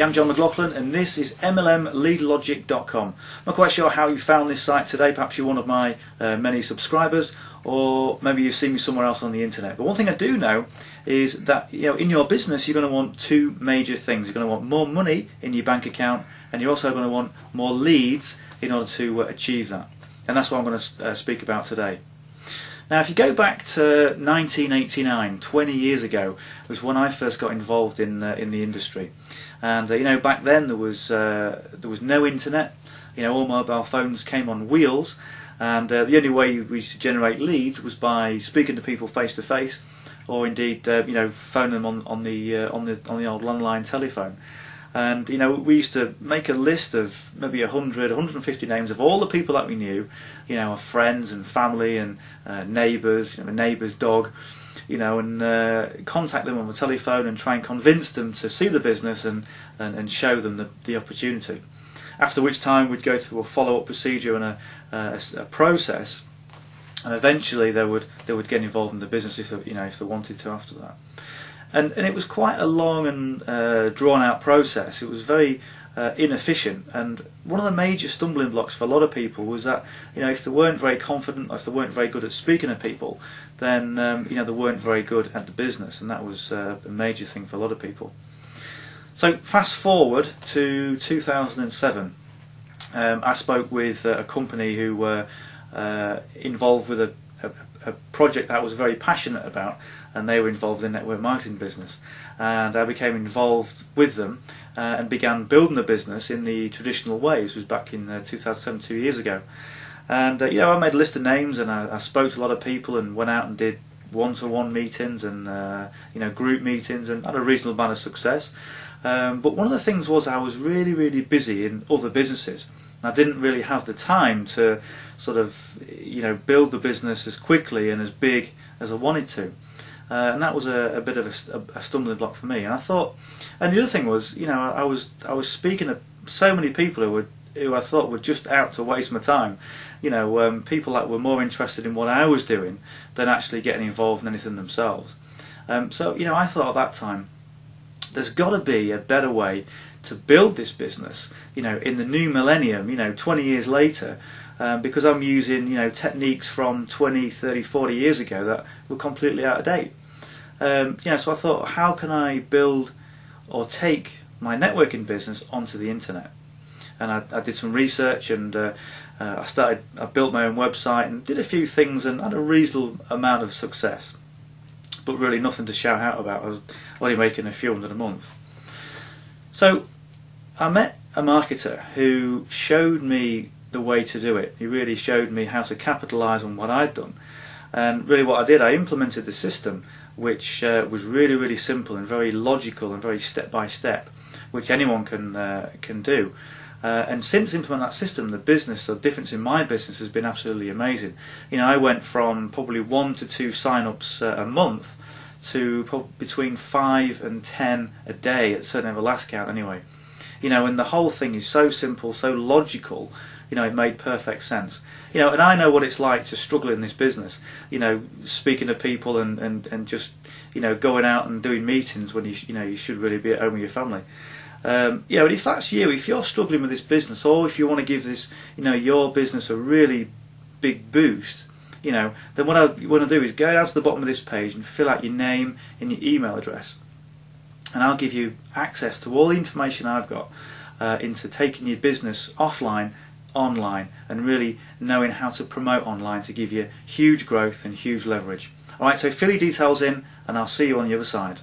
I'm John McLaughlin and this is MLMLeadLogic.com. I'm not quite sure how you found this site today. Perhaps you're one of my many subscribers, or maybe you've seen me somewhere else on the internet. But one thing I do know is that in your business you're going to want two major things. You're going to want more money in your bank account, and you're also going to want more leads in order to achieve that. And that's what I'm going to speak about today. Now, if you go back to 1989, 20 years ago, was when I first got involved in the industry. And back then there was no internet. All mobile phones came on wheels, and the only way we used to generate leads was by speaking to people face to face, or indeed phone them on the old landline telephone. And we used to make a list of maybe 100, 150 names of all the people that we knew, our friends and family and neighbours, a neighbour's dog, and contact them on the telephone and try and convince them to see the business and show them the opportunity. After which time we'd go through a follow-up procedure and a process, and eventually they would get involved in the business if they wanted to after that. And it was quite a long and drawn-out process. It was very inefficient, and one of the major stumbling blocks for a lot of people was that if they weren't very confident, or if they weren't very good at speaking to people, then they weren't very good at the business, and that was a major thing for a lot of people. So fast forward to 2007, I spoke with a company who were involved with a project that I was very passionate about, and they were involved in the network marketing business, and I became involved with them and began building the business in the traditional way. This was back in 2007, 2 years ago. And I made a list of names, and I spoke to a lot of people and went out and did one-to-one meetings and group meetings, and had a reasonable amount of success. But one of the things was I was really busy in other businesses. I didn't really have the time to sort of build the business as quickly and as big as I wanted to, and that was a bit of a stumbling block for me. And I thought, and the other thing was, I was speaking to so many people who I thought were just out to waste my time. People that were more interested in what I was doing than actually getting involved in anything themselves. So I thought at that time, there's got to be a better way to build this business, in the new millennium, 20 years later, because I'm using, techniques from 20, 30, 40 years ago that were completely out of date. So I thought, how can I build or take my networking business onto the internet? And I did some research, and I built my own website and did a few things and had a reasonable amount of success, but really nothing to shout out about. I was only making a few hundred a month. So I met a marketer who showed me the way to do it. He really showed me how to capitalise on what I'd done. And really what I did, I implemented the system, which was really simple and very logical and very step by step, which anyone can do. And since implementing that system, the difference in my business has been absolutely amazing. I went from probably 1 to 2 sign-ups a month to probably between 5 and 10 a day, at certainly the last count anyway. And the whole thing is so simple, so logical. It made perfect sense. And I know what it's like to struggle in this business. Speaking to people and just going out and doing meetings when you should really be at home with your family. And if that's you, if you're struggling with this business, or if you want to give this your business a really big boost, then what you want to do is go down to the bottom of this page and fill out your name and your email address, and I'll give you access to all the information I've got into taking your business offline, online, and really knowing how to promote online to give you huge growth and huge leverage. Alright, so fill your details in, and I'll see you on the other side.